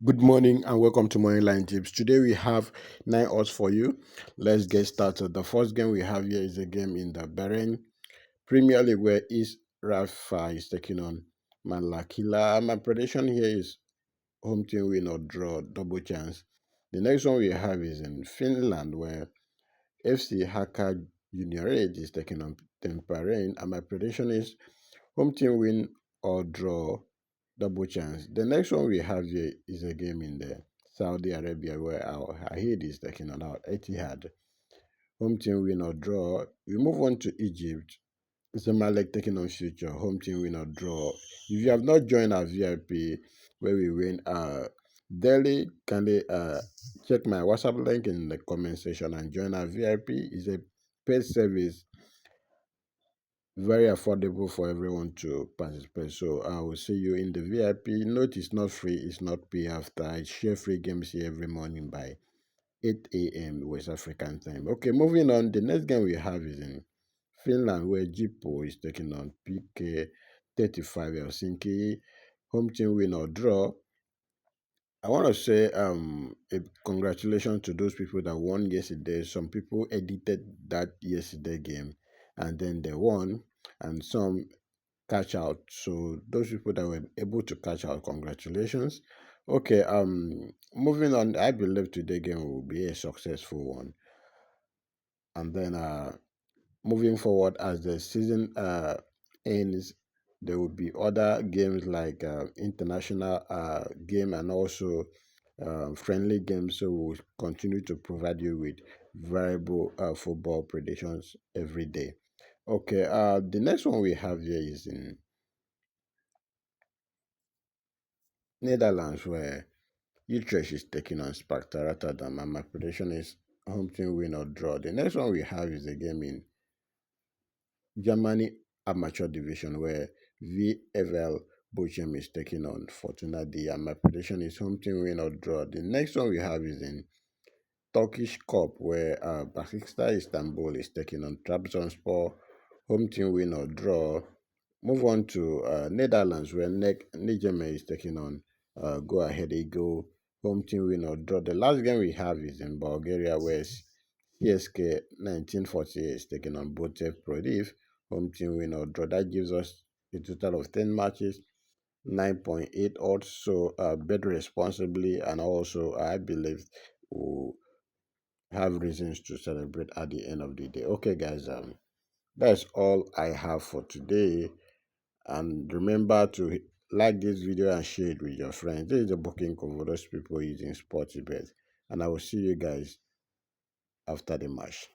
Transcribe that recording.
Good morning and welcome to Morning Line Tips. Today we have 9 odds for you. Let's get started. The first game we have here is a game in the Bahrain Premier League where East Rafa is taking on Malakila. My prediction here is home team win or draw, double chance. The next one we have is in Finland where FC Haka Junior Age is taking on Temparain, and my prediction is home team win or draw, double chance. The next one we have here is a game in the Saudi Arabia where Al Ahid is taking on Al Etihad. Home team win or draw. We move on to Egypt. Zamalek taking on Future. Home team win or draw. If you have not joined our VIP where we win, daily kindly check my WhatsApp link in the comment section and join our VIP. It's a paid service, very affordable for everyone to participate. So I will see you in the VIP. Note it's not free, it's not pay after. I share free games here every morning by 8 a.m. West African time. Okay, moving on. The next game we have is in Finland where Jippo is taking on PK 35 Helsinki. Home team win or draw. I want to say a congratulations to those people that won yesterday. Some people edited that yesterday game and then they won, and some catch out. So those people that were able to catch out, congratulations. Okay, moving on, I believe today game will be a successful one. And then moving forward as the season ends, there will be other games like international game and also friendly games. So we'll continue to provide you with variable football predictions every day. Okay, the next one we have here is in Netherlands where Utrecht is taking on Sparta Rotterdam, and my prediction is home team win or draw. The next one we have is a game in Germany Amateur Division where VfL Bochum is taking on Fortuna D, and my prediction is home team win or draw. The next one we have is in Turkish Cup where Besiktas Istanbul is taking on Trabzonspor, home team win or draw. Move on to Netherlands where Nijmegen is taking on Go Ahead Eagle, home team win or draw. The last game we have is in Bulgaria where CSK 1948 is taking on Botev Plodiv, home team win or draw. That gives us a total of 10 matches, 9.8 odds. So bet responsibly, and also I believe we'll have reasons to celebrate at the end of the day. Okay, guys, that's all I have for today. And remember to like this video and share it with your friends. This is the booking code for those people using Sportsbet. And I will see you guys after the match.